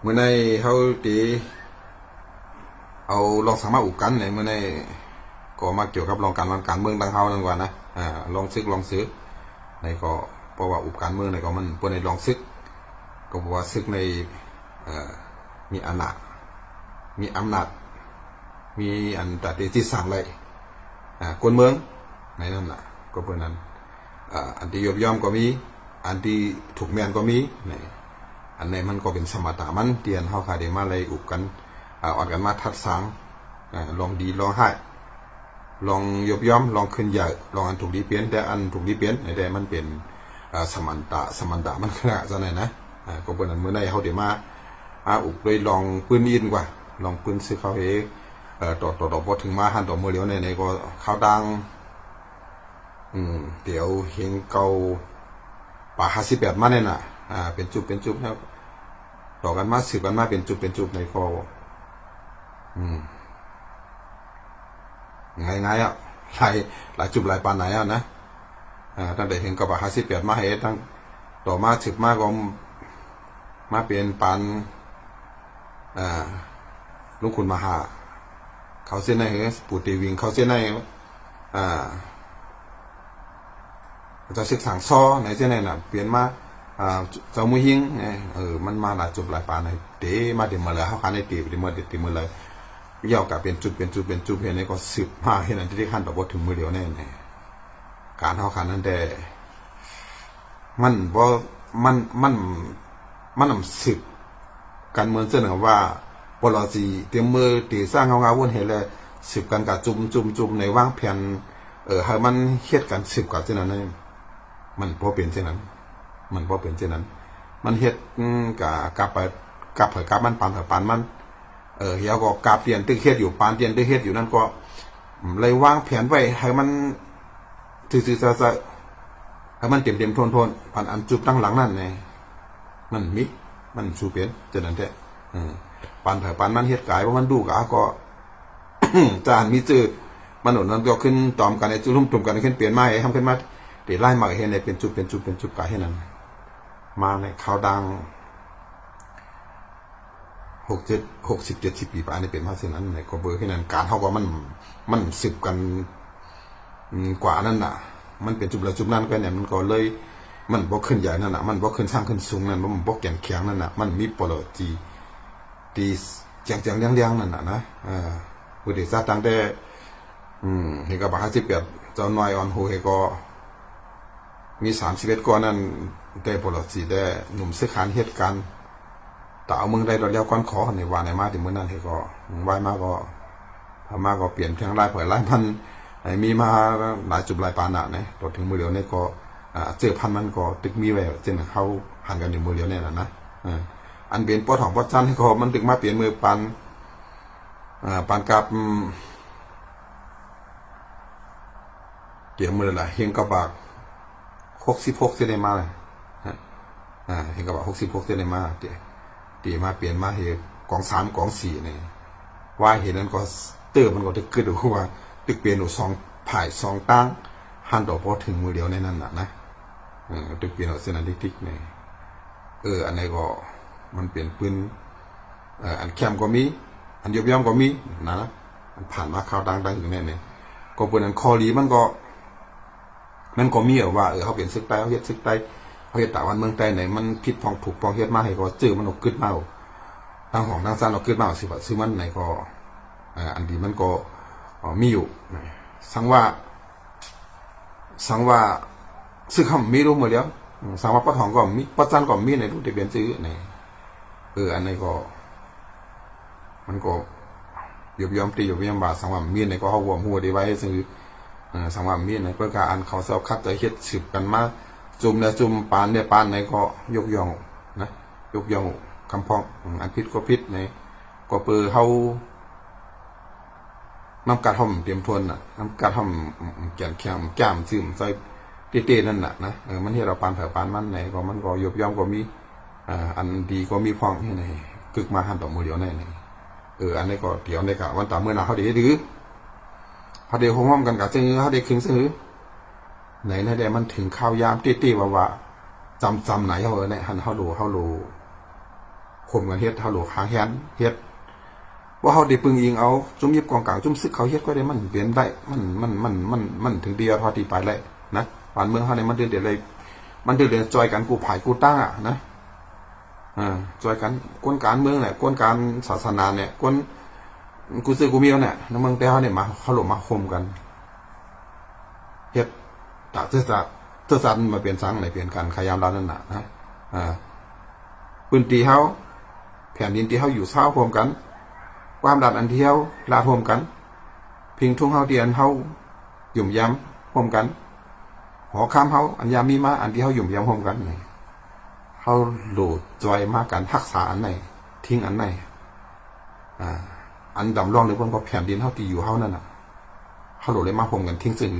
เมื่อในเขาตีเอาลองสามารถอุกกันในเมื่อในก็มาเกี่ยวกับลองการเมืองต่างเฮานั่นกว่านะลองซื้อในก็เพราะว่าอุกการเมืองในก็มันเปิ้นในลองซึกก็บอกว่าซึกในมีอำนาจมีอันแต่ที่สั่งเลยคนเมืองในนั่นแหละก็เพื่อนั้นอันที่ยบย่อมก็มีอันที่ถูกแมนก็มีอันไหนมันก็เป็นสมถะมันเตียนเฮาคาเดมาเลยอุกกันออดกันมาทัดสางลองดีลองให้ลองยบย่อมลองขึ้นใหญ่ลองอันถูกดีเปลี่ยนแต่อันถูกดีเปลี่ยนในใดมันเป็นสมันตะมันขนาดจะไหนนะก็เพื่อนั้นเมื่อไหร่เขาเดี๋ยวมาอุกเลยลองปืนอินกว่าลองปืนซื้อเขาเองต่อพอถึงมาหันต่อมือเหลียวในก็ข้าวดังเดี๋ยวเฮงเกาป่า58มาเนี่ยน่ะเป็นจุบแล้วต่อกันมาสืบกันมาเป็นจุบในก็ง่ายอ่ะหลายจุบหลายปานไหนอ่ะนะตั้งแต่เฮงเกาป่า58มาให้ตั้งต่อมาสืบมาก็มาเป็นปานลุงคุณมหาเขาเส้นในปูตีวิงเขาเส้นในจะศึกษาซ้อในเส้นในน่ะเปลี่ยนมาเจ้ามุหิงมันมาหลายจุดหลายปานในเตมาเดี๋ยวมาเลยเขาคันในตีเดี๋ยวมาเลยย่อกับเป็นจุดเห็นในก็สืบมาเห็นอันที่ขั้นต่อบทถึงมือเดียวแน่การเขาคันนั้นแต่มันสืบการเมืองเสนอว่าปลอจีเตรียมมือตีสร้างเงาวนเห็นเลยสืบกันกับจุ่มในว่างแผ่นให้มันเฮ็ดกันสืบกับเช่นนั้นมันพอเป็นเช่นนั้นมันเฮ็ดกับมันปานมันเฮียก็กาเปลี่ยนตึกเฮ็ดอยู่ปานเปลี่ยนตึกเฮ็ดอยู่นั่นก็เลยวางแผนไว้ให้มันซื่อๆให้มันเต็มทนผ่านอันจุบตั้งหลังนั่นไงมันสู้เป็นเช่นนั้นแท้ปานมันเฮ็ดกายเพราะมันดูกะก็ จานมีจืดมันหนุนนั้นก็ขึ้นตอมกันในจุลุ่มตุ่มกันขึ้นเปลี่ยนไม้ทำขึ้นมาเดี๋ยวไล่มาเห็นในเป็นจุบกะให้นั้นมาในข่าวดัง60-70 ปีป่านนี้เป็นมาเช่นนั้นในก็เบอร์ให้นั้นการเท่ากับมันสืบกันกว่านั้นน่ะมันเป็นจุบนั้นก็เนี่ยมันก็เลยมันบ่ขึ้นใหญ่นั่นน่ะมันบ่ขึ้นสร้างขึ้นสูงนั่นมันบ่แข็งนั่นน่ะมันมีปลอดจีตีเจียงเลี้ยงนั่นน่ะนะผู้ที่ซาตั้งแต่เฮก็บ่58เจ้าน้อยอ่อนโหเฮก็มี31ก่อนนั้นแต่ปลอดจีแต่หนุ่มซื้อขานเหตุการณ์แต่เอาเมืองใดดอกแล้วก่อนขอในว่าในมาที่มื้อนั้นเฮก็ไหว้มาก็พม่าก็เปลี่ยนเพียงหลายเผยหลายพันมีมาหลายจุดหลายปานน่ะนะตอถึงมื้อเดียวนี่ก็เจอพันมันก็ตึกมีไว้เช่นเขาหันกันอยู่มือเดียวเนี่ยนะอันเปลี่ยนปอดของปอดจันให้ก็มันตึกมาเปลี่ยนมือปันกับเกี่ยวมืออะไรเฮงกระบาก66เซนมาเลยเฮงกระบาก66เซนมาตีมาเปลี่ยนมาเฮกอง3กอง4นี่ว่าเห็นนั้นก็เติมมันก็ตึกขึ้นดูว่าตึกเปลี่ยนอยู่2 ผ่าย2ตั้งหันดอกพอถึงมือเดียวในนั้นนะตึกเปลี่ยนเอาเส้นอันทิกเนี่ยอันไหนก็มันเปลี่ยนปืนอันแคมก็มีอันยบย่อมก็มีนะมันผ่านมาข่าวดังอยู่แน่เนี่ยก็เป็นอันคอรีมันก็มีว่าเขาเปลี่ยนซึกใต้เขาเฮ็ดซึกใต้เขาเฮ็ดตะวันเมืองใต้ไหนมันผิดพองถูกพองเฮ็ดมาให้ก็จื้อมันออกกึดมาทางของทางซ่านออกกึดมาสิว่าซื้อมันไหนก็อันดีมันก็มีอยู่สังว่าซื้อคำมีรู้หมดแล้วสังว่าปะทองก็มีปะจันก็มีในรูปทะเบียนซื้อในอันนี้ก็มันก็ยบย่อมบาสังว่ามีในก็เขาหัวดีไว้ซื้อสังว่ามีในเพื่อการอันเขาเซาคัดจะเฮ็ดสืบกันมาจุ่มปานเนี่ยปานในก็ยกย่องนะยกย่องคำพ้องอันพิษก็พิษในก็เปือเขาน้ำกัดห่อมเตรียมทวนน่ะน้ำกัดห่อมแก่นแข็งแก้มซึมใส่เต้นั่นน่ะนะมันที่เราปานเถอะปานมันไหนก็มันก็ยบย่อมก็มีอันดีก็มีพ้องที่ไหนกึกมาหันต่อมือเดียวในอันนี้ก็เดี๋ยวในกะวันต่อเมื่อหน้าเขาดีดื้อเขาเดี๋ยวห้อมกันกับซื้อเขาเดี๋ยวคึงซื้อไหนนะเดี๋ยวมันถึงข้าวยามเต้ว่าจำไหนเขาเนี่ยหันเขาดูค ข่มกันเฮ็ดเฮาหลวหางแฮนเฮ็ดว่าเฮาได้ปึงอิงเอาจุ่มยิบกองกลางจุ่มซึกเขาเฮ็ดก็ได้มันเปลี่ยนได้มันถึงเดียวพอที่ไปเลยนะบ้านเมืองเฮาเนี่ยมันเดือดเลยมันเดือดจอยกันกูผายกูตั้งอ่ะนะจอยกันกวนการเมืองเนี่ยกวนการศาสนาเนี่ยกวนกูซื้อกูมีเนี่ยในเมืองแต่เฮาเนี่ยมาเขาหลบมาข่มกันเฮ็ดจากเสื้อซันมาเปลี่ยนสังไหนเปลี่ยนกันขยามเรานั่นน่ะนะพื้นที่เฮาแผ่นดินที่เฮาอยู่เศร้าข่มกันความดันอันเที่ยวลาโฮมกันพิงทุ่งเฮาเตียนเฮาหยุ่มย้ำโฮมกันหอข้ามเฮาอันยามีมาอันที่เฮาหยุ่มย้ำโฮมกันนี่เฮาโหลดจอยมากันทักษะอันไหนทิ้งอันไหนอันดำร่องหรือเพิ่นก็แผ่นดินเฮาที่อยู่เฮานั่นน่ะเฮาโหลดเลยมาโฮมกันทิ้งซื่อ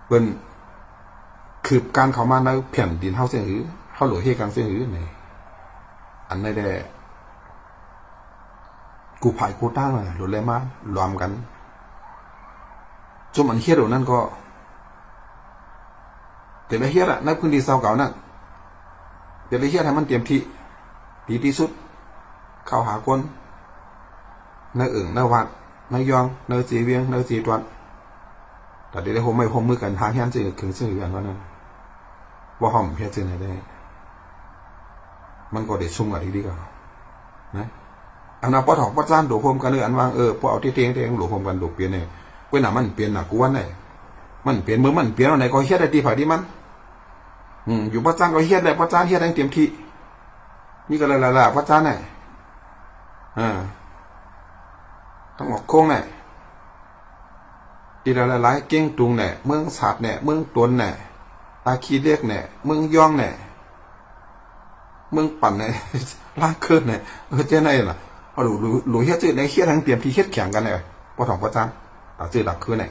เพิ่นคือการเข้ามาในแผ่นดินเฮาซื่อเฮาโหลดเฮ็ดกันซื่อนี่อันไหนได้กูผายกูตั้งเลยหลุดเลยมารวมกันจนมันเฮี้ยดนั่นก็แต่ละเฮี้ยดในพื้นที่เศร้าเก่านั่นแต่ละเฮี้ยดให้มันเตรียมที่ดีที่สุดเข้าหาคนในในวัดในยองในสีเวียงในสีตวนแต่เดี๋ยวผมไม่พมมือกันหาเฮี้ยนสื่อถึงสื่อกันว่านั้นว่าห่อมเฮี้ยสื่อไหนได้มันก็เด็ดชุ่มกันดีกว่านะอันนั้นพอถอกพอจ้านดูพรมกันเลยอันวางพอเอาที่เตียงดูพรมกันดูเปลี่ยนเนี่ยเว้นหนามันเปลี่ยนหนากูวันไหนมันเปลี่ยนเมื่อมันเปลี่ยนเอาไหนก็เฮี้ยได้ตีผ่าที่มันอยู่พอจ้านก็เฮี้ยได้พอจ้านเฮี้ยได้เตรียมที่นี่ก็เลยละพอจ้านเนี่ยต้องออกโค้งเนี่ยทีละหลายเก้งตุงเนี่ยเมืองศาสตร์เนี่ยเมืองตวนเนี่ยตาขี้เล็กเนี่ยเมืองย่องเนี่ยเมืองปั่นเนี่ยล่างเคิร์เนี่ยเจ้าไหนล่ะเอาหลุยเฮ็ดจืดในเฮ็ดทั้งเตรียมที่เฮ็ดแข่งกันเลยพอถองพอจ้างตัดจืดดักคือไหน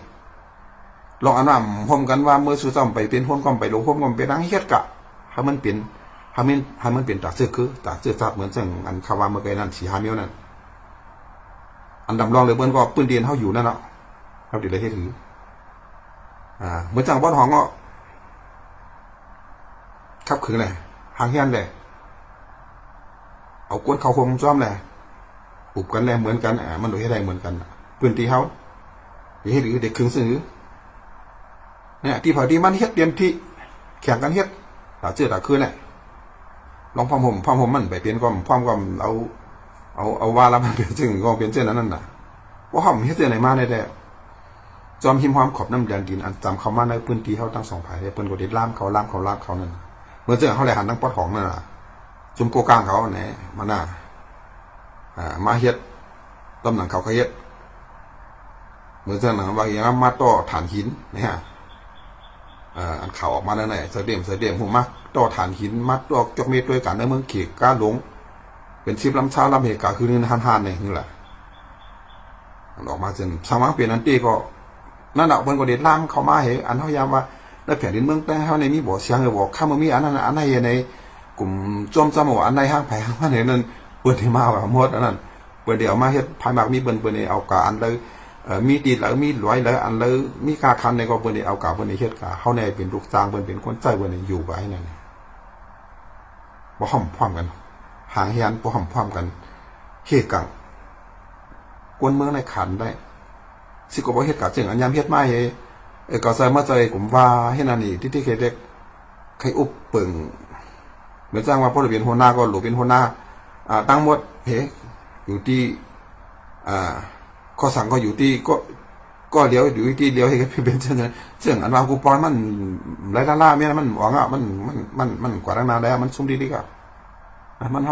ลองอันว่าพร้อมกันว่าเมื่อสู้ซ้ำไปเป็นพ้นก้อมไปลงพ้นก้อมไปนั่งเฮ็ดกะให้มันเปลี่ยนให้มันเปลี่ยนตัดจืดคือตัดจืดซับเหมือนซึ่งอันคำว่าเมื่อไงนั่น4-5 เมตรนั่นอันดำรองเลยเบิ้ลก็ปืนเดียนเขาอยู่นั่นเนาะเขาดีเลยเฮ็ดถือเหมือนจังพอถองก็ขับขืนเลยหางเฮียนเลยเอาก้นเขาคมจ้อมแหละปลูกกันแหละเหมือนกันมันโดยให้ได้เหมือนกันพื้นที่เขาอย่าให้หรือเด็กครึ่งซื้อเนี่ยที่พอดีมันเฮ็ดเตรียมที่แข่งกันเฮ็ดตาเจือตาคืนเนี่ยลองพร้อมมันไปเปลี่ยนก็พร้อมก็เอาว่าแล้วมันเปลี่ยนจึงก็เปลี่ยนเช่นนั้นน่ะว่าหอมเฮ็ดเจือไหนมาได้จอมหิมหอมขอบน้ำแดงดินอันจำเขามาในพื้นที่เขาตั้ง2 ภายได้เปิ้นก็เด็ดล่ามเขานั่นเมื่อเจอเขาเลยหันตั้งปอดของนั่นน่ะจุ่มโกกลางเขาเนี่ยมาหน้ามาเฮ็ดตำหนังเขาเฮ็ดเหมือนเจ้าหนังบางอย่างมาต่อฐานหินเนี่ยอันเขาออกมาแล้วไหนเสด็จหัวมักต่อฐานหินมัดดอกจกเม็ดด้วยกันในเมืองเขกก้าหลงเป็นชิบลำเช้าลำเหตุกาคือนี่ฮันเนี่ยนี่แหละออกมาจนสมัครเปลี่ยนอันตีก็นั่นแหละเพิ่นก็เด็ดล่ามเขามาเหอันเขายามว่าในแผ่นดินเมืองแต่เขาในมีบ่อเสียงบอกข้ามมีอันนั้นอันไหนในกลุ่มจอมจำอันในห้างแผงว่าเนี่ยนั่นเปิดที่มาว่าหมดอันนั้นเปิดเดี๋ยวมาเฮ็ดภายมากมีเปิ้นเอากาอันเลยมีตีแล้วมีรวยแล้วอันเลยมีกาคันในก็เปิ้นเอากาเปิ้นเฮ็ดกาเฮาในเป็นลูกจ้างเปิ้นเป็นคนใจเปิ้นอยู่ไว้นั่นบ่ห่อมพร้อมกันหางเฮียนบ่ห่อมพร้อมกันเฮ็ดกังกวนเมืองในขันได้สิก็บ่เฮ็ดกะจึงอันยามเฮ็ดมาก็ใส่มาใจผมว่าเฮ็ดนั่นนี่ที่เคยเด็กใครอุบเปิงเหมือนจ้างว่าพ่อเป็นหัวหน้าก็หลูเป็นหัวหน้าตั้งหมดอยู่ที่ข้อสั่งก็อยู่ที่ก็เลี้ยวอยู่ที่เลี้ยวให้เป็นเช่นนั้นซึ่งอันว่ากูปอนมันไรล่าเมียมันหวังมันกว่าตั้งนานแล้วมันซุ่มดีก็มัน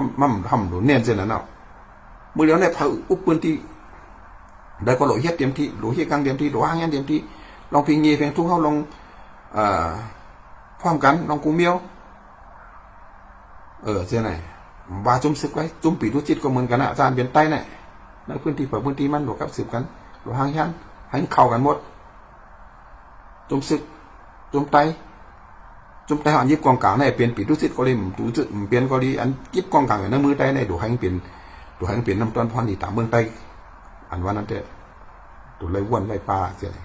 ทำหลุนเนียนเช่นนั้นเนาะมือเลี้ยวเนี่ยพาอุบปืนที่ได้ก็หลุเฮ็ดเต็มที่หลุเฮ็ดกลางเต็มที่หลุห้างเงี้ยเต็มที่ลองพิงเงี้ยเพียงทุ่งเขาลองพร้อมกันลองกูเมียวเจ้าไหนว่าจุ่มซึกไว้จุ่มปีทุจิตก็เหมือนกันนะอาจารย์เปลี่ยนใต้เนี่ยในพื้นที่พื้นที่มันหลวกับสืบกันหลวงห้างยันให้เข้ากันหมดจุ่มซึกจุ่มไตอันยิบกองกลางเนี่ยเปลี่ยนปีทุจิตก็เลยดูจิตเปลี่ยนก็ดีอันยิบกองกลางในมือไตเนี่ยดูให้เปลี่ยนน้ำต้นพรนี่ตามเมืองไตอันว่านั้นเด้ดูไรวนไรปลาเจ้าไหน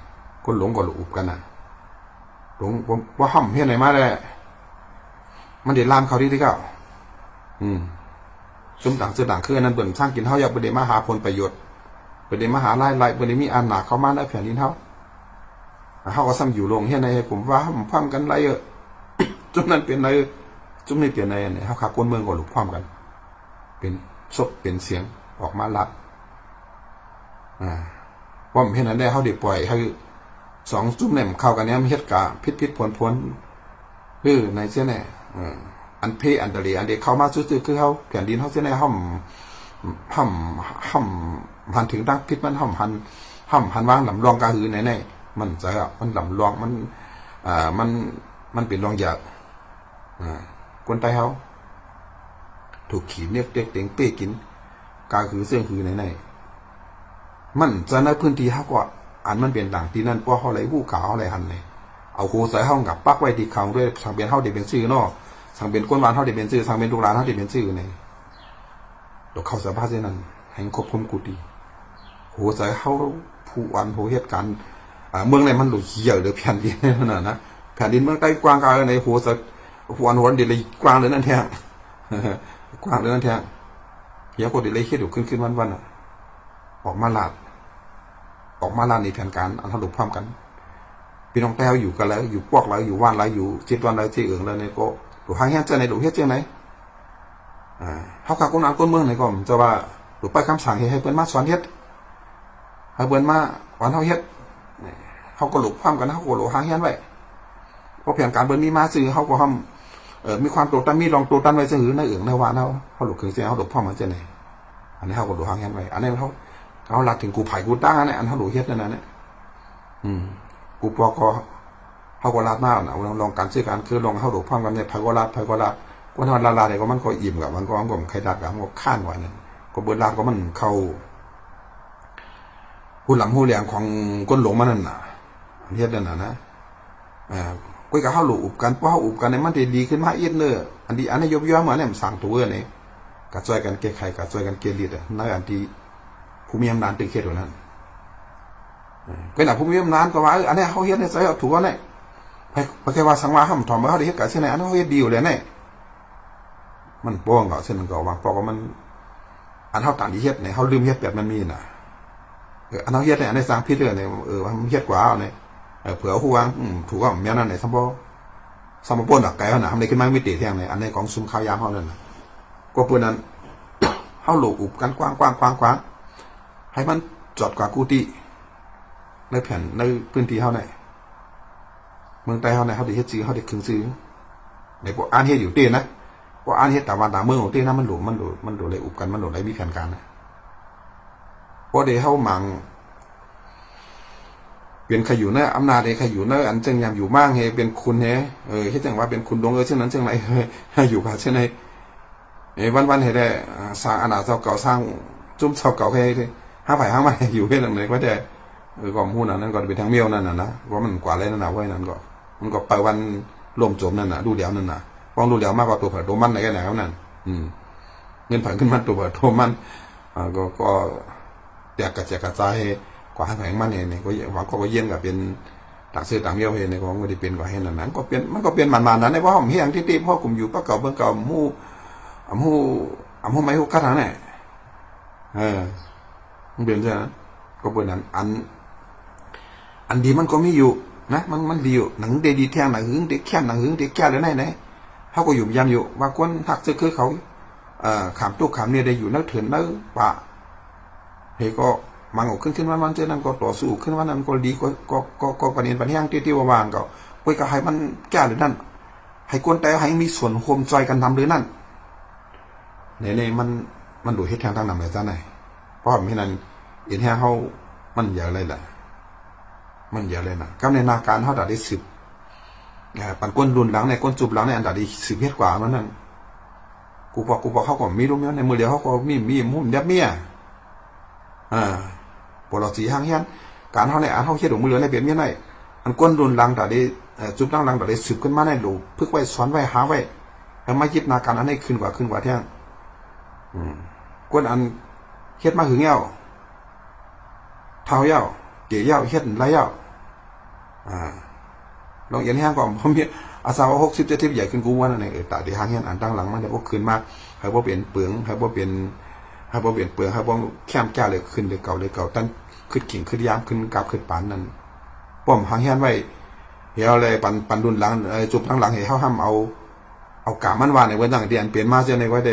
คนหลงก็หลุบกันนะหลงว่าห่ำเพี้ยนไหนมาเลยมันเดือดรามเขาดีที่เก้า ซุ่มต่างเสือต่างคืออันนั้นเบิ่งสร้างกินเฮาอยากบ่ได้มาหาผลประโยชน์บ่ได้มาหารายบ่ได้มีอันหนักเข้ามาในแผ่นดินเฮาก็ซ้ำอยู่โรงเฮียนในผมว่าพร้อมกันไรจุดนั้นเป็นไรจุดนี้เป็นไรเนี่ยเฮาขาคนเมืองก็หลุดพร้อมกันเป็นศพเป็นเสียงออกมาลัดว่าเห็นนั้นได้เฮาได้ปล่อยให้สองจุ่มเนี่ยเข้ากันเนี้ยมันเฮ็ดกะพิษผลในเสียแน่อันเพอันตะลีอันเด็กเข้ามาซื่อๆคือเฮาแผ่นดินเฮาเสียแน่ห่ำหันถึงดังพิษมันห่ำหันวางลำรองกะหือไหนมันจะมันลำรองมันเป็นรองยากคนไทยเฮาถูกขีดเนี่ยเด็กเต็งเป้กินกาคือเสื่องคือไหนมันจะในพื้นที่เฮาก็อันมันเป็นต่างที่นั่นเพราะเฮาไหลผู้ขาวไหลหันเลยเอาโคใส่เฮากับปักไว้ที่เขาด้วยสังเป็นเฮาได้เป็นชื่อเนาะสังเป็นก้นวานเฮาได้เป็นชื่อสังเป็นลูกหลานเฮาได้เป็นชื่อนี่ดอกเข้าสภาพเช่นนั้นให้ควบคุมกูดีโคใส่เฮาผู้วันผู้เหตุการณ์เมืองไหนมันหลุดเหี้ยหรือแผ่นดินนั่นน่ะนะแผ่นดินเมืองใต้กว้างกาในหัวสักหัวเดี๋ยวเลยกว้างเลยนั่นแท้กว้างเลยนั่นแท้เพียงคนเดี๋ยวเลยคิดอยู่ขึ้นวันออกมาลาดในแผนการอันทะลุพร้อมกันพี่น้องแต้วอยู่กันแล้วอยู่พวกแล้วอยู่ว่านแล้วอยู่เจ็ดวันแล้วเจื่อแล้วเนี่ยก็หลุดหางเฮ็ดเจ้าไหนหลุดเฮ็ดเจ้าไหนเขาขาคนอ่านคนเมืองไหนก็จะว่าหลุดไปคำสั่งให้เปิ้นมาสอนเฮ็ดให้เปิ้นมาวันเฮาเฮ็ดเขาก็หลุดพร้อมกันเขาก็หลุดหางเฮ็ดไว้เพราะแผนการเปิ้นมีมาซื้อเขาก็ทำมีความโตตันมีรองโตตันไว้ซื่อในในว่าเขาหลุดคือเสียเขาหลุดพร้อมกันเจ้าไหนอันนี้เขาก็หลุดหางเฮ็ดไว้อันนี้เขาหลักถึงกูไผ่กูต้าเนี่ยอันเขาหลุดเฮ็ดนั่นน่ะเนี่ยกูปอก็เขาก็ลาดมากนะลองการซื้อการคือลองเขาหลุดพร้อมกันเนี่ยไผ่ก็ลาดก็นอนลาเนี่ยก็มันก็อิ่มกับมันก็ใครดักกับมันก็ข้านไว้นั่นก็เบิดลาก็มันเข้าหูหลำหูเหลียงของก้นหลงมันนั่นน่ะเฮ็ดนั่นน่ะนะคุยกับเขาหลุดอุบกันเพราะเขาอุบกันเนี่ยมันดีขึ้นมาเอียดเนออันนี้ยบย่อเหมือนเนี่ยสั่งตัวเนี่ยกัดช่วยกันเกลี่ยไข่กัดช่วยกันเกลี่ยลิดในอันที่ผู้มีอำนาจตึงเขตตัวนั้นก็หนักผู้มีอำนาจก็ว่าอันนี้เขาเฮ็ดเนี่ยใส่ถูกว่าเนี่ยไปแค่ว่าสังวาห้ามถอดมาเขาได้เฮ็ดกับเช่นไหนอันนี้เขาเฮ็ดดีอยู่เลยเนี่ยมันป้องเขาเช่นนั้นก็วางปอกว่ามันอันเขาต่างที่เฮ็ดเนี่ยเขาลืมเฮ็ดแบบมันมีน่ะอันเขาเฮ็ดเนี่ยอันนี้สร้างพิษเลยเนี่ยมันเฮ็ดกว่าเนี่ยเผื่อผู้วางถูกว่าแม่นั่นเนี่ยสมบูรณ์หลักไก่ขนาดทำได้ขึ้นมาไม่ตีเที่ยงเนี่ยอันนี้ของซุ้มข้าวยามเขาเนี่ยก็เพื่อนนั้นเขาหลบอุบกันกว้างให้มันจอดกว่ากูตีในแผ่นในพื้นที่เขาเนี่ยเมืองใต้เขาเนี่ยเขาได้เฮ็ดซื้อเขาได้คึงซื้อในพวกอ่านเฮ็ดอยู่เต้นะพวกอ่านเฮ็ดแต่วันต่างเมืองของเต้นะมันหลบเลยอุบกันมันหลบเลยมีแผนการนะเพราะเดี๋ยวเขาหมั่งเปลี่ยนใครอยู่เนอะอำนาจใครอยู่เนอะอันเชิงยามอยู่มั่งเฮเป็นคุณเฮเฮ็ดจังว่าเป็นคุณดวงเช่นนั้นเช่นไรอยู่ผ่าเช่นไรวันเฮ็ดได้สร้างอาณาเจ้าเก่าสร้างจุ่มเจ้าเก่าให้ห้าไผ่ห้าไม้อยู่เฮ็ดอะไรก็ได้ก็หู้นั้นก็เป็นทางเมียวนั่นน่ะนะว่ามันกว่าอะไรนั่นน่ะไว้นั่นก็มันก็ไปวันลมโจมนั่นน่ะดูเดี๋ยวนั่นน่ะฟังดูเดี๋ยวมากกว่าตัวเผยโดมันอะไรกันแล้วนั่นเงินผ่านขึ้นมาตัวเผยโดมันก็แจกกระจายกว่าให้แผงมันเนี่ยก็หวังก็เยี่ยงกับเป็นต่างซื้อต่างเยี่ยวเฮเนี่ยก็ไม่ได้เป็นกว่าเฮนั่นนั้นก็เป็นมันก็เป็นมันนั้นในเพราะผมเฮียงที่พ่อกลุ่มอยู่ป้าเก่าเบิ่งเก่ามู่ไม่หูกัดหาเนี่ยมันเปลี่ยนใช่ไหมก็เป็นนั้นอันดีมันก็มีอยู่นะมันดีอยู่หนังดีแทงหนังหึงเด็กแค่หนังหึงเด็กแค่เลยไหนเขาก็อยู่ยันอยู่ว่าคนหักเสื้อคือเขาขามตู้ขามเนี่ยได้อยู่นักเถื่อนนักป่าเฮก็มังออกขึ้นวันเจนั้นก็ต่อสู้ขึ้นวันนั้นก็ดีก็ประเด็นปัญหาที่ว่าวางก็คุยกับให้มันแก้หรือนั่นให้คนแต่ให้มีส่วนร่วมใจกันทำหรือนั่นในมันดูเหตุทางนำไหนจ้าไหนเพราะไม่นั้นเห็นแค่เขามันเยอะเลยแหละมันเยอะเลยนะกับในนาการเขาได้สืบปั่นก้นรุนหลังในก้นจุบหลังในอันได้สืบเฮ็ดกว่ามันนั่นกูบอกเขาก็มีรู้ไหมในมือเดียวเขาก็มีมุ่นยับเมียปวดสีห้างเฮียนการเขาในเขาเขียนมือเดียวในเปลี่ยนเมียไหนอันก้นรุนหลังได้จุบหลังได้สืบขึ้นมาในหลูพึกไว้สอนไว้หาไว้แล้วไม่ยึดนาการอันนี้ขึ้นกว่าเที่ยงก้นอันเฮ็ดมาหึงเย้าเท้าเย้าเกี่ยเย้าเฮ็ดไรเย้าลองเย็นแห้งก่อนผม อาสาว60 70ใหญ่ขึ้นกูว่านั่นเองตาดีหางเฮียนอ่านตั้งหลังมาเนี่ยก็ขึ้นมากให้บ่เปลี่ยนเปลืองให้บ่เปลี่ยนเปลืองให้บ่แค้มแก้เลยขึ้นเลยเก่าตั้งขึ้นขิงขึ้นยามขึ้นกราบขึ้นปานนั่นป้อมหางเฮียนไว้เหี่ยวเลยปันดุนหลังจุบทั้งหลังให้เฮาห้ามเอากามันว่าในเว้นต่างเดียนเปลี่ยนมาเสียในไว้แต่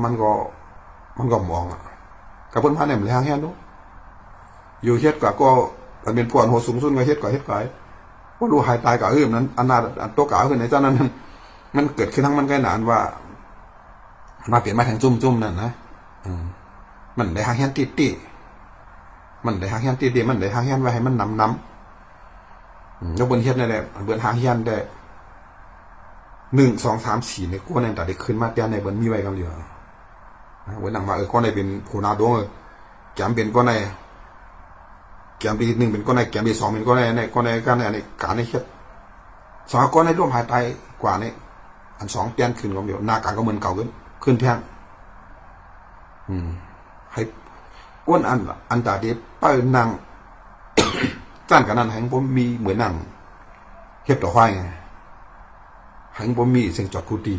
มันก็มองอ่ะกับเพิ่นพาเนี่ยมันหางเฮียนดูอยู่เฮ็ดก็มันเป็นพวกโหสูงสุดก็เฮ็ดไว้ว่ารู้หายตายกับนั้นอันน่ะตัวกาขึ้นในเจ้านั้นมันเกิดขึ้นทั้งมันก็นานว่ามาเปลี่ยนมาทางจุ่มนั่นนะมันได้หางเฮียนติมันได้หางเฮียนติมันได้หางเฮียนไว้ให้มันนำแล้วเบิ่นเฮ็ดนั่นแหละเบิ่นหางเฮียนได้1 2 3 4ในกูนั่นแต่ได้ขึ้นมาแต่ในเบิ่นมีไว้กำเหลือเบิ่นหนังมาก็ได้เป็นผู้นาดวงแกมเป็นก็ในแกมปี1เป็นก็ในแกมปี2เป็นก็ในก็ในการในการในเฮ็ดสองก็ในร่วมหายตายกว่านี้อัน2เปลี่ยนขึ้นก็เดียวหน้าการก็เหมือนเก่าขึ้นแทนให้ก้นอันตาเดีเปิ้นนั่งจ้านกันนั้นให้ผมมีเหมือนนั่งเฮ็ดต่อไฟไงให้ผมมีเสียงจอดกูดี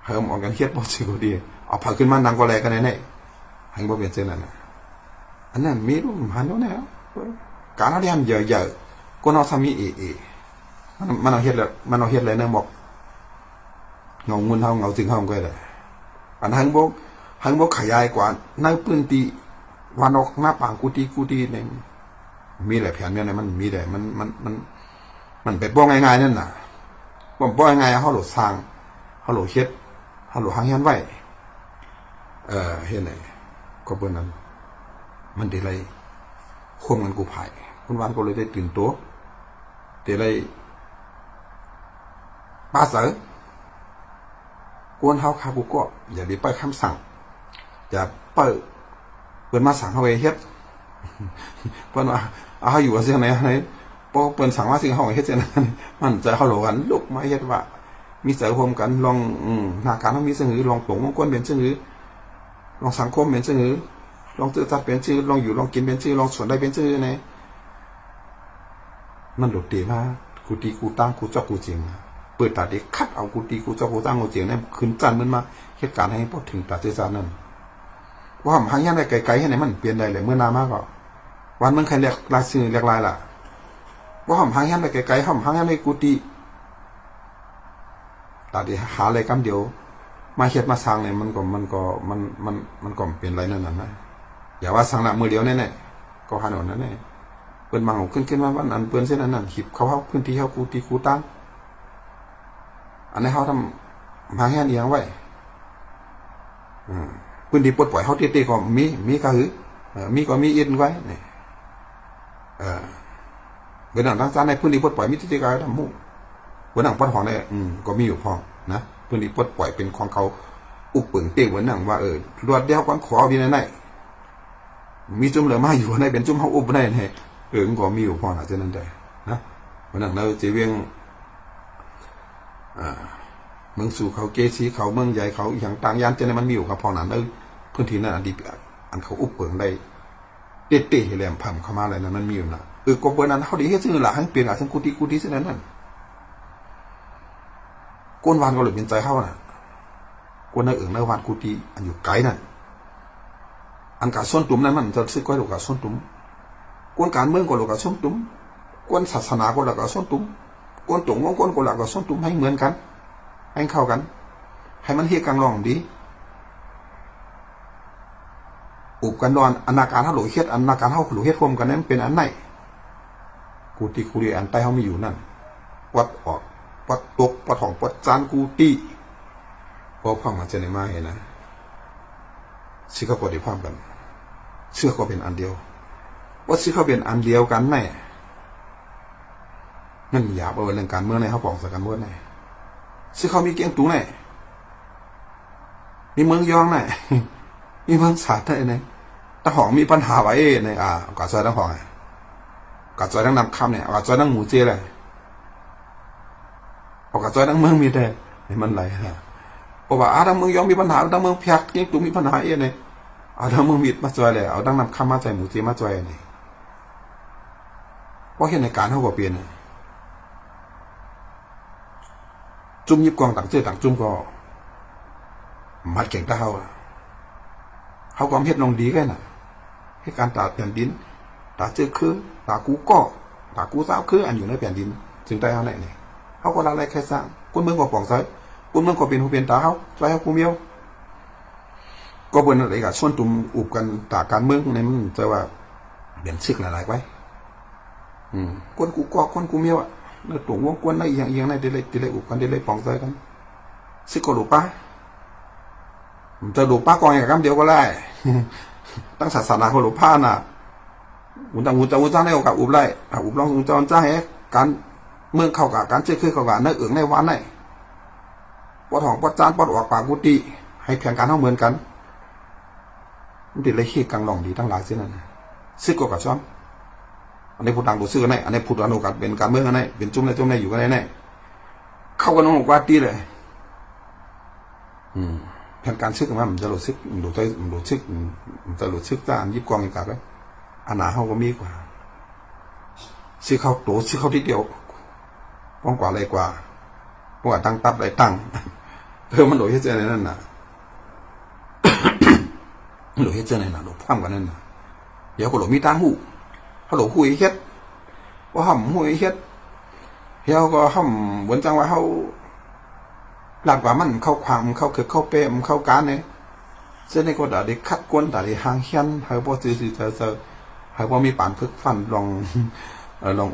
ให้ผมออกกันเฮ็ดบ่สิกูดีเอาพาขึ้นมานั่งก็แลกันแน่ๆให้บ่เป็นเช่นนั้นอันนั้นมีรูปหันแล้วเนี่ยการเรียนเยอะๆก็เอาทำมีมันเอาเฮ็ดแล้วมันเอาเฮ็ดเลยนะบอกเงาเงินเฮาเงาถึงเฮาก็ได้อันหังบ่ขยายกว่าในพื้นที่วันออกหน้าปางกูตีเนี่ยมีหลายแผนเนี่ยมันมีได้มันเป็นบ่ง่ายๆนั่นน่ะบ่ง่ายๆเฮาโหลดสร้างเฮาโหลดเฮ็ดเฮาโหลดหางเฮียนไว้เฮ็ดไหนก็เบิ่นนั้นมันได้ไรควมกันกูภายคุณวันก็เลยได้ตื่นตัวได้ไรป้าเสือกวนเฮาคากูก็อย่าไปคำสั่งอย่าเปิดมาสั่งเฮาเฮ็ดเพิ่นว่าเอาอยู่ว่าเสียไหนพอเปิ้นสั่งว่าสิเฮาเฮ็ดจังนั้นมันจะเฮาโหลกันลุกมาเฮ็ดว่ามีเสริมร่วมกันลองหน้าการเฮามีซื่อลองปลงมงคลเป็นซื่อลองสังคมเป็นซื่อลองตื่นตัดเป็นชื่อลองอยู่ลองกินเป็นชื่อลองสวนได้เป็นชื่อไงมันหลุดตีมากูตีกูตั้งกูเจ้ากูจริงเปิดตาเด็กคัดเอากูตีกูเจ้ากูตั้งกูจริงเนี่ยขึ้นจันมันมาเหตุการณ์ให้พอถึงตาเจษานั่นว่าหางยันได้ไกลๆให้ไหนมันเปลี่ยนได้เลยเมื่อนานมากก็วันมันใครเรียกลายชื่อเรียกลายล่ะว่าหางยันได้ไกลๆหางยันได้กูตีตาเด็กหาอะไรกำเดียวมาเฮ็ดมาสร้างเนี่ยมันก็เปลี่ยนไรนั่นน่ะนะอย่าว่าสั่งหนักมือเดียวแน่ๆก็หาหนนั่นแน่เปิ้นมาขึ้นมาวันนั้นเปิ้นเส้นนั้นหิบเขาพื้นที่เขากูตีกูตั้งอันนี้เขาทำหางเฮียนเอียงไว้พื้นที่ปลดปล่อยเขาตีก็มีก็หือมีก็มีอินไว้นี่เบิ่นหนังทางซ้ายในพื้นที่ปลดปล่อยมีตีก็ทำมู่เบิ่นหนังปลดของได้ก็มีอยู่พอนะพื้นที่ปลดปล่อยเป็นของเขาอุปเปิงเตี้ยเบิ่นหนังว่ารวดเดียวกันขออยู่ในมีจุ่มเหลือมาอยู่ในเป็นจุ่มเฮาอุบได้แน่ก็มีอยู่พอน่ะฉะนั้นได้นะเบิ่นหนังเราสิเวียงเมืองสู่เขาเกษีเขาเมืองใหญ่เขาอย่างต่างยานจะในมันมีอยู่กับพอนั้นพื้นที่นั้นอันเขาอุปเปิงได้เตะๆแหลมพำเข้ามาอะไรนั้นมันมีอยู่นะก็เบิ่นนั้นเขาดีเฮ็ดซื่อล่ะให้เปลี่ยนอ่ะทั้งกูตีซื่อนั้นก้นวานก็เลยเป็นใจเฮาน่ะก้นในวานกูตีอันอยู่ไกลนั่นอันกะส้นตุ้มนั้นมันจะซื้อก้อยลูกกะส้นตุ้มก้นการเมืองก็ลูกกะส้นตุ้มก้นศาสนาก็ลูกกะส้นตุ้มก้นตรงก้นก็ลูกกะส้นตุ้มให้เหมือนกันให้เข้ากันให้มันเฮียกังรองดีอุบกันดอนอนาการเฮาหลุเฮ็ดอนาการเฮาหลุเฮ็ดร่วมกันนั้นเป็นอันไหนกูตีอันใต้เฮามีอยู่นั่นวัดออกวัดตกวัดของวัดจานกูตีพอพังมาจะในมาเห็นนะชื่อเขาก็ได้พร้อมกันเชื่อก็เป็นอันเดียวว่าชื่อเขาเป็นอันเดียวกันแน่นั่นอย่าเอาเรื่องการเมืองในเขาบอกสักกันเมื่อไหร่ชื่อเขามีเกียงตุ้งแน่มีเมืองยองแน่มีเมืองศาสตร์ได้ไหนตะหองมีปัญหาไว้ในกาซอยตะหองกาซอยทั้งนำคำเนี่ยกาซอยทั้งหมูเจเลยกาซอยทั้งเมืองมีแต่ในมันไหลนะเพราะว่าทั้งเมืองยองมีปัญหาทั้งเมืองเพียกเกียงตุ้งมีปัญหาเนี่ยทั้งเมืองมีมาจอยเลยเอาทั้งนำคำมาใจหมูเจมาจอยนี่เพราะเหตุในการเขาก็เปลี่ยน จุ่มยิบกองต่างเสื้อต่างจุ่มก็มัดเก่งตาเขาความเฮ็ดลงดีแค่น่ะให้การตาแผ่นดินตาเจอคือตากูก็ตากูสาวคืออันอยู่ในแผ่นดินจึงได้เอาไหนเนี่ยเขาก็ละลายแค่สร้างคนเมืองก็ปองใสคนเมืองก็เป็นหูเป็นตาเขาใส่เขากูเมียวก็เป็นอะไรกับส่วนตุ่มอุบกันตาการเมืองในมันจะว่าเปลี่ยนซึกหลายๆไว้คนกูก็คนกูเมียวอ่ะในตัววงกวนในอย่างในเดลัยอุบกันเดลัยปองใสกันซึกก็หลุดป้าจะหลุดป้ากองอย่างกันเดียวก็ได้ตั้งศาสนาก็หลุดป้าน่ะอุนจ้าในโอกาสอุบไล่อุบลองอุนจ้าให้การเมืองเข้ากับการเชื่อคือเข้ากับในในวันในปอดหองปอดจานปอดออกปากกุฏิให้แผนการเท่าเหมือนกันมันติดเลยขี้กังหลองดีทั้งหลายเส้นนั่นซึกก็กับช้อนอันนี้พูดต่างตัวซื้อกันไหนอันนี้พูดอันโอกาสเป็นการเมืองกันไหนเป็นจุ่มในอยู่กันไหนเข้ากันน้องกว่าตีเลยแผนการซึกกันมามันจะหลุดซึกหลุดซึกมันจะหลุดซึกจ้าอันยิบกองอีกกับเลยอันหนาเขาก็มีกว่าซื้อเข้าตัวซื้อเข้าที่เดียวป้องกว่าอะไรกว่าป้องกว่าตั้งตับอะไรตั้งมันหลุดให้เจอในนั้นน่ะหลุดให้เจอในนั้นหลุดพังกันนั่นน่ะเดี๋ยวก็หลุดมีตังหูเขาหลุดหุยเฮ็ดว่าห่ำหุยเฮ็ดเดี๋ยวก็ห่ำบนจังว่าเขาหลักว่ามันเข้าความเข้าคือเข้าเปมเข้าการเนี่ยเส้นในก็ได้คัดกวนได้ห่างเฮียนให้พอซื้อให้พอมีปานพึกฟันลอง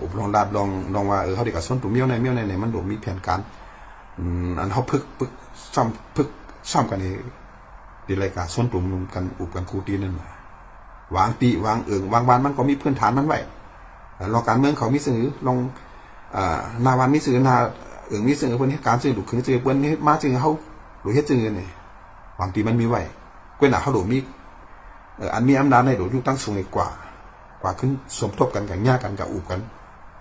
อบลองลาดลองว่าเขาเด็กกับส้นตุ่มเมี้ยวในมันดูมีแผนการอันเขาพึกซ้ำกันนี่ดีรายการส้นตุ่มกันอุบกันคูตีนั่นวางตีวางวางวันมันก็มีพื้นฐานมันไว้ลองการเมืองเขามีสื่อลองนาวันมีสื่อนามีสื่อเพื่อนให้การสื่อหลุดคือสื่อเพื่อนให้มาสื่อเขาหลุดให้สื่อเนี่ยวางตีมันมีไว้กวนหนาเขาหลุดมีอันมีอำนาจในหลุดยุคตั้งสูงกว่าขึ้นสมทบกันกับญากันกับอุบกัน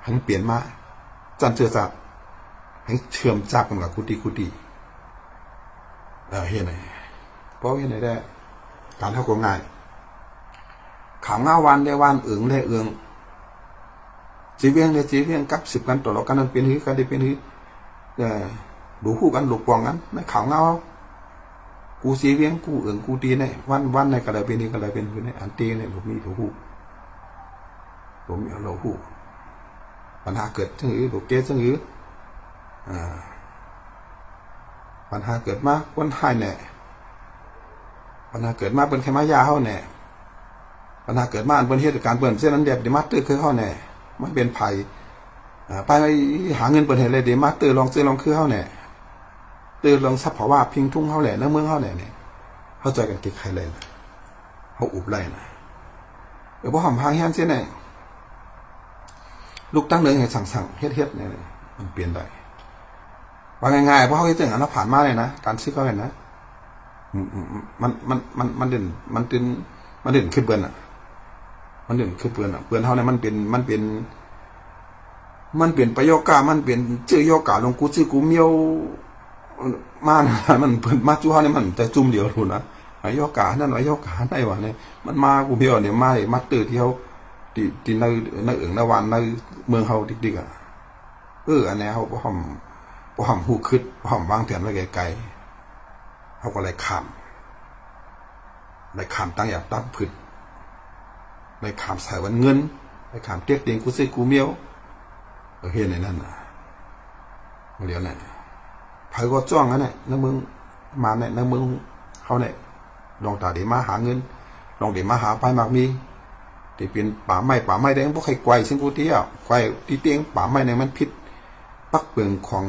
ให้เปลี่ยนมาจันเจือจับให้เชื่อมจับกันกับคุตีเห็นไหมเพราะเห็นไหนได้การเท่ากับง่ายข่าวง่าวันได้วันได้จีเวียงกับ10กันต่อเรากันนั้นเป็นหื้อกันได้เป็นหื้อดูคู่กันหลุดปองกันในข่าวง่ากูจีเวียงกูกูตีในวันในกระไรเป็นหื้อกระไรเป็นหื้อในอันตีในหลุดมีถูกคู่ผมมีเราหูปัญหาเกิดทั้งอื้อถูกเกสทั้งอื้อปัญหาเกิดมาคนไทยเนี่ยปัญหาเกิดมาเป็นแค่มายาเขาเนี่ยปัญหาเกิดมาเป็นเหตุการณ์เปิดเส้นนั้นเด็บดีมาตื้อคือเขาเนี่ยมันเป็นภัยไปหาเงินเปิดเหตุเลยดีมาตื้อลองซื้อลองคือเขาเนี่ยตื้อลองซับเพราะว่าพิงทุ่งเขาแหละน้ำเมืองเขาเนี่ยเข้าใจกันกี่ใครเลยเขาอุบเลยนะเพราะหอมพางเฮี้ยนเส้นเนี่ยลูกตั้งเนื้อให้สั่งเฮ็ดเนี่ยมันเปลี่ยนได้ว่าง่ายๆเพราะเขาเฮ็ดอย่างนั้นผ่านมาเลยนะการซื้อเขาเห็นนะมันเด่นขึ้นเปื่อนอ่ะมันเด่นขึ้นเปื่อนอ่ะเปื่อนเขาเนี่ยมันเป็นประโยคกามันเป็นชื่อโยกาลงกูชื่อกูเมียวมานะมันเปิดมาจูเขาเนี่ยมันแต่จุ่มเดียวถูกนะไอ้โยกานั่นไอ้โยกาได้วะเนี่ยมันมากูเมียวเนี่ยมาตื่นที่เขาที่ในวันในเมืองเขาดิกๆอ่ะอันนี้เขาพอหอมหูขึ้นพอหอมวางแผนไว้ไกลๆเขาก็เลยขามตั้งอย่างตั้งผึดเลยขามใส่วันเงินเลยขามเตี้ยเตียงกูซื้อกูเมียวเฮียในนั่นน่ะเดี๋ยวเนี่ยไผ่ก็จ้องนั่นแหละในเมืองมาเนี่ยในเมืองเขาเนี่ยลองตาเดี๋ยวมาหาเงินลองเดี๋ยวมาหาไปมากมีที่เป็นป่าไม้แดงพวกใครไกวซึ่งกูเที่ยวไกวที่เตียงป่าไม้ในมันพิษปักเปลืองของ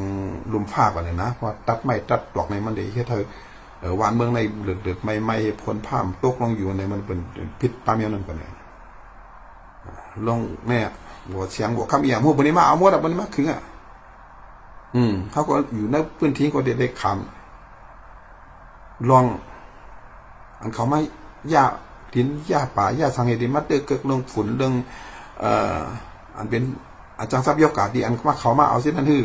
ลุมฟ้าก่อนเลยนะพอตัดไม้ตัดดอกในมันเดี๋ยวเธอวานเมืองในเดือดไม่พ้นผ้ามตกลงอยู่ในมันเป็นพิษปลาเมียนั่นก่อนเลยลงเนี่ยหัวเสียงหัวคำเอี่ยมหัวบริมาเอาหมดอ่ะบริมาคืออ่ะเขาก็อยู่ในพื้นที่ก็เด็กๆคำลองอันเขาไม่ยาดินหญ้าป่าหญ้าทางเหตุมาเตอเกิดเรื่องฝุ่นเรื่องอันเป็นอาจารย์ทรัพย์ยกกาดีอันว่าเขามาเอาเส้นนั้นคือ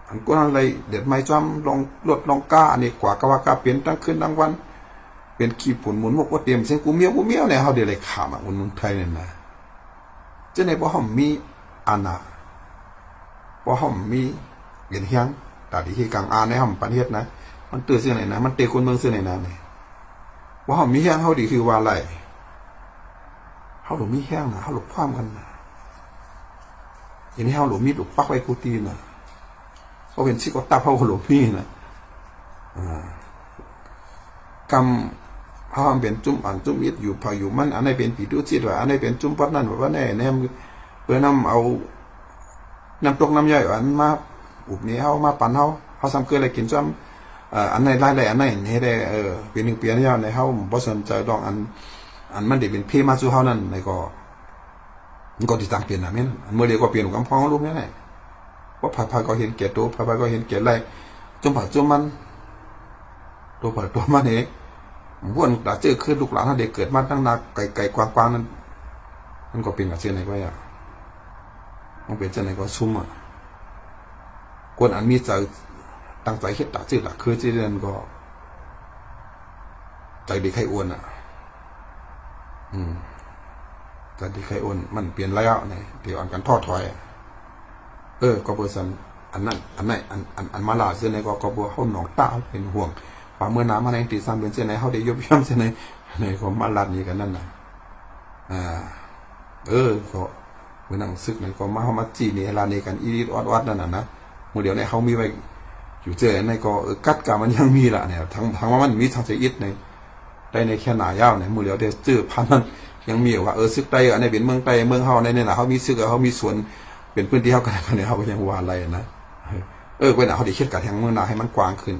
อันก็อะไรเด็ดไม้จ้อมลองลดลองก้าอันนี้กว่ากว่ากาเปลี่ยนตั้งคืนตั้งวันเป็นขี้ฝุ่นหมุนพวกว่าเตรียมเส้นกูเมียวเนี่ยเขาเดี๋ยวเลยขามอ่ะคนเมืองไทยเนี่ยนะเจ้าในบ่ห้อมมีอาณาบ่ห้อมมี เวียนเฮียงตาดีที่กลางอาในห้องประเทศนะมันตื่นเสียไหนนะมันเตะคนเมืองเสียไหนนะเนี่ยว่าห้องมีแห้งเขาดีคือว่าอะไรเขาหลุมมีแห้งนะเขาหลุมคว่ำกันนะอย่างนี้เขาหลุมมีหลุมปักไว้กูตีนะเขาเป็นชิคก็ตาเขาหลุมมีนะกำเขาเป็นจุ่มอันจุ่มอิดอยู่พออยู่มันอันไหนเป็นปีดูจิตว่าอันไหนเป็นจุ่มปัดนั่นว่าแน่แน่เพื่อนำเอาน้ำตกน้ำย่อยอันมาอุบนี้เขามาปั่นเขาซ้ำเกลืออะไรกินจ้ำอันไหนไล่อะไรอันไหนนี่ได้เป็นหนึ่งเปลี่ยนยาวในเขาบ่สนใจดองอันมันเด็กเป็นเพมาสู่เขานั่นในก็ติดตามเปลี่ยนนะมิ้นเมื่อเดียวก็เปลี่ยนกับพ้องลูกนี่แหละว่าพายก็เห็นเกียรติตัวพายก็เห็นเกียรติอะไรจุ่มผัดจุ่มมันตัวผัดตัวมันเองวนหลาเจอคือลูกหลานเด็กเกิดมาตั้งนานไก่กวางนั้นมันก็เป็นกับเช่นไหนก็อย่างมันเป็นเช่นไหนก็ซุ่มคนอันมีใจตั้งใจเฮ็ดตัดชื่อหลักคือที่เรียนก็ใจดีใครอ้วนใจดีใครอ้วนมันเปลี่ยนแล้วเนี่ยเดี๋ยวอันกันทอดถอยก็เบอร์สันอันนั้นอันมาลาเส้นไหนก็บัวเขาหนองตาเป็นห่วงป่าเมื่อน้ำมาในตีซ้ำเป็นเส้นไหนเขาได้ยบย่ำเส้นไหนในก็มาลาดนี้กันนั่นน่ะก็เมื่อนั่งซึกในก็มาเขามาจีนี่ลานี่กันอีริดวัดนั่นน่ะนะเมื่อเดี๋ยวเนี่ยเขามีไว้อยู่เจอในก็กัดกามันยังมีละเนี่ยทั้งว่ามันมีทางเสียอิดในได้ในแค่หนายาวเนี่ยเมื่อเดี๋ยวเดี๋ยวจื้อพันนั้นยังมีว่าซึกไตอันนี้เป็นเมืองไตเมืองเฮาในน่ะเขามีซึกเขามีส่วนเป็นพื้นที่เฮากันเนี่ยเขาก็ยังว่าอะไรนะเว้นน่ะเขาได้คิดกับทางเมืองนาให้มันกว้างขึ้น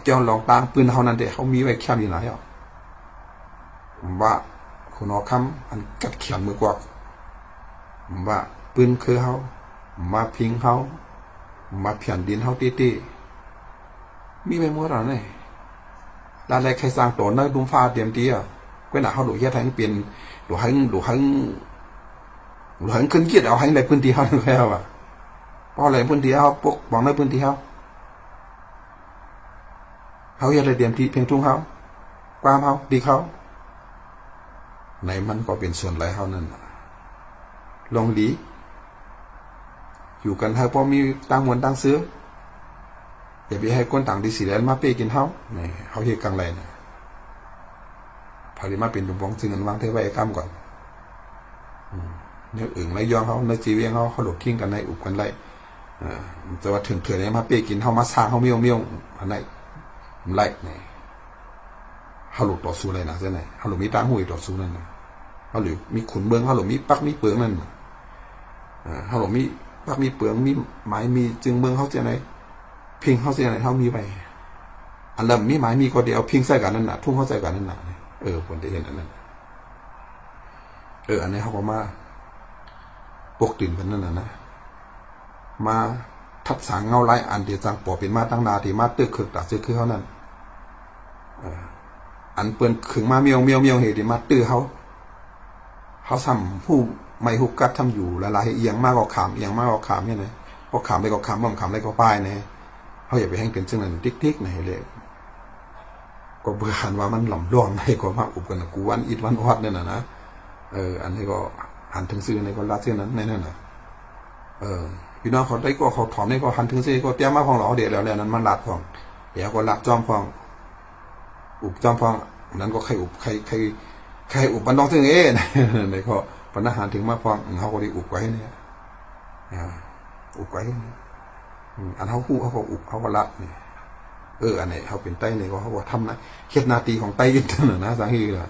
เกี่ยวลองตั้งปืนเฮานั้นเด้เขามีไว้แค่นี้หลายว่าคุณอคำอันกัดเขียนมือกว่าว่าปืนคือเฮามาพิงเฮามาเพียนดินเฮาตีมีไปหมดแล้วเนี่ยด้านแรกใครสร้างตัวนั้นดุมฟ้าเตรียมตีก็น่ะเขาดูเฮ็ดให้เปลี่ยนดูให้ขึ้นเกียรติเอาให้ในพื้นที่เฮาแล้วเพราะอะไรพื้นที่เฮาปกป้องในพื้นที่เฮาเฮ็ดได้เตรียมที่เพียงทุ่งเฮาความเฮาดีเขาในมันก็เป็นส่วนหลายเฮานั่นลงดีอยู่กันให้พอมีต่างมวลต่างเสื้ออย่าไปให้คนต่างดีสีแดงมาเป้กินเฮานี่เขาเฮ็ดกลางไรเนี่ยพอดีมาเป็นดุมบ้องจึงเงินวางเทไว้ข้ามก่อนเนื้ออึ่งไรย่องเขาเนื้อจีเวียงเขาหลบทิ้งกันในอุบกันไรแต่ว่าถึงเถื่อนเนี่ยมาเป้กินเฮามาสร้างเขาเมี่ยวอันไหนไรเนี่ยเขาหลุดต่อสู้เลยนะเส้นไหนเขาหลุดมีตั้งหุยต่อสู้นั่นนะเขาหลุดมีขุนเบืองเขาหลุดมีปักมีเปลืองนั่นเขาหลุดมีปักมีเปลืองมีไม้มีจึงเบืองเขาจะไหนพิงเขาเสียไหนเขามีไปอันเริ่มมีไม้มีก็เดียวพิงใส่กันนั่นน่ะทุ่งเขาใส่กันนั่นน่ะคนที่เห็นอันนั้นอันนี้เขาก็มาปกตินกันนั่นน่ะนะมาทับสางเงาไล่อันเดียวจังปอเป็นมาตั้งนาที่มาตึกขึกตัดซื้อคือเขานั่นอันเปิ้นขึงมาเมียวเหตุมาตื้อเขาทำผู้ไม่หุกกัดทำอยู่ละลายเอียงมากกว่าขามเอียงมากกว่าขามเนี่ยนะพอขามไปก็ขามบ่ขามไปก็ป้ายเนี่ยเขาอย่าไปให้เป็นซึ่งนั้นติ๊กๆไหนเลยก็เบื่อหันว่ามันหล่อมล่วงให้ก็มาอุบกันกูวันอิดวันวัดเนี่ยนะอันนี้ก็หันถึงซื้อในก็รัดเส้นนั้นในนั่นน่ะพี่น้องเขาได้ก็เขาถอนนี่ก็หันถึงซื้อก็เตี้ยมากของเราเดี๋ยวแล้วนั้นมันรัดของเดี๋ยวก็รัดจอมฟองอุบจอมฟองนั้นก็ใครอุบใครอุบมันต้องถึงในก็ปัญหาถึงมาฟองเขาก็ได้อุบไว้เนี่ยอุบไว้อันเขาคู่เขาก็อุบเขาก็รัดเนี่ยอันไหนเขาเป็นไต้เนี่ยเขาก็ทำนะเคล็ดนาตีของไต้ยินนะสังฮีล่ะ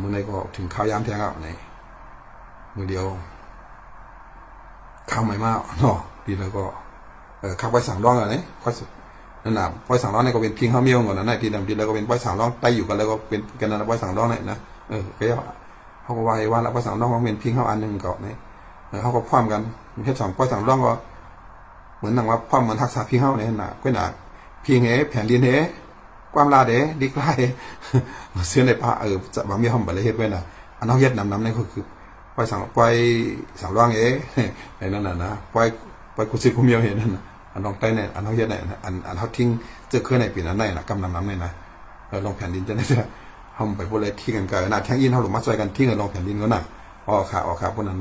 มือในก็ถึงข้าวยามแทงเอาไหนมือเดียวข้าวไม่มากเนาะดีแล้วก็ข้าวไปสั่งร้องอะไรค่อยนั่นน่ะไปสั่งร้องเนี่ยก็เป็นพิงข้าวเมียวก่อนนะทีนั้นดีแล้วก็เป็นไปสั่งร้องไต้อยู่กันแล้วก็เป็นกันนะไปสั่งร้องเนี่ยนะก็เขาก็ว่าแล้วไปสั่งร้องมันเป็นพิงข้าวอันหนึ่งก่อนเนี่ยเขาก็พร้อมกันแค่สองไปสั่งร้องก็เหมือนนั่งว่าพร้อมเหมือนทักษะพิงข้าวเนี่ยน่ะก็น่ะพิงแผ่นดินความลาดิกไล่เสื้อในผ้าจะบางมีห้องบริเฮ็ดไว้น่ะอันเขาเฮ็ดนำนี่ก็คือไปสั่งร้องในนั่นน่ะนะไปกุศิคุเมียวเห็นนั่นน่ะอันลองใต้เนี่ยอันเขาเฮ็ดไหนอันเขาทิ้งเจอเครื่องในปีนั้นได้น่ะกำนำเนี่ยนะลองแผ่นดินจะได้ห้องไปพวกอะไรที่กันกันน่ะแข่งยินเขาหลุมมัดใจกันทิ้งกันลองแผ่นดินก็น่ะออกขาพวกนั้น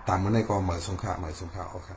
ตามเมื่อในก็เหมือนสงครามออกขา